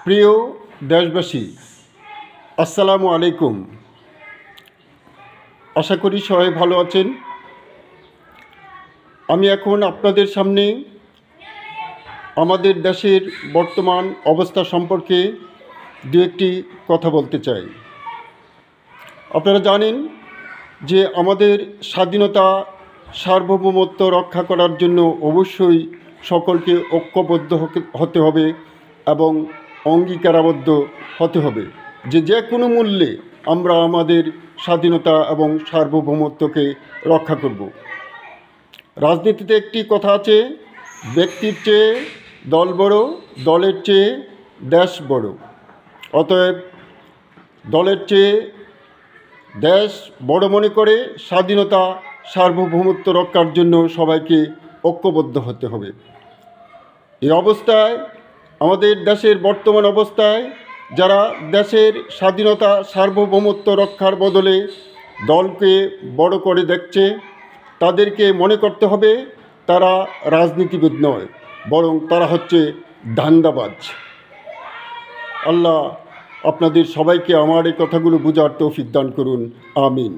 প্রিয় দেশবাসী, আসসালামু আলাইকুম। আশা করি সবাই ভালো আছেন। আমি এখন আপনাদের সামনে আমাদের দেশের বর্তমান অবস্থা সম্পর্কে দু একটি কথা বলতে চাই। আপনারা জানেন যে আমাদের স্বাধীনতা সার্বভৌমত্ব রক্ষা করার জন্য অবশ্যই সকলকে ঐক্যবদ্ধ হতে হবে এবং অঙ্গীকারাবদ্ধ হতে হবে যে কোনো মূল্যে আমরা আমাদের স্বাধীনতা এবং সার্বভৌমত্বকে রক্ষা করব। রাজনীতিতে একটি কথা আছে, ব্যক্তির চেয়ে দল বড়, দলের চেয়ে দেশ বড়। অতএব দলের চেয়ে দেশ বড় মনে করে স্বাধীনতা সার্বভৌমত্ব রক্ষার জন্য সবাইকে ঐক্যবদ্ধ হতে হবে। এই অবস্থায় আমাদের দেশের বর্তমান অবস্থায় যারা দেশের স্বাধীনতা সার্বভৌমত্ব রক্ষার বদলে দলকে বড় করে দেখছে, তাদেরকে মনে করতে হবে তারা রাজনীতিবিদ নয়, বরং তারা হচ্ছে ধান্দাবাজ। আল্লাহ আপনাদের সবাইকে আমার এই কথাগুলো বোঝার তৌফিক দান করুন। আমিন।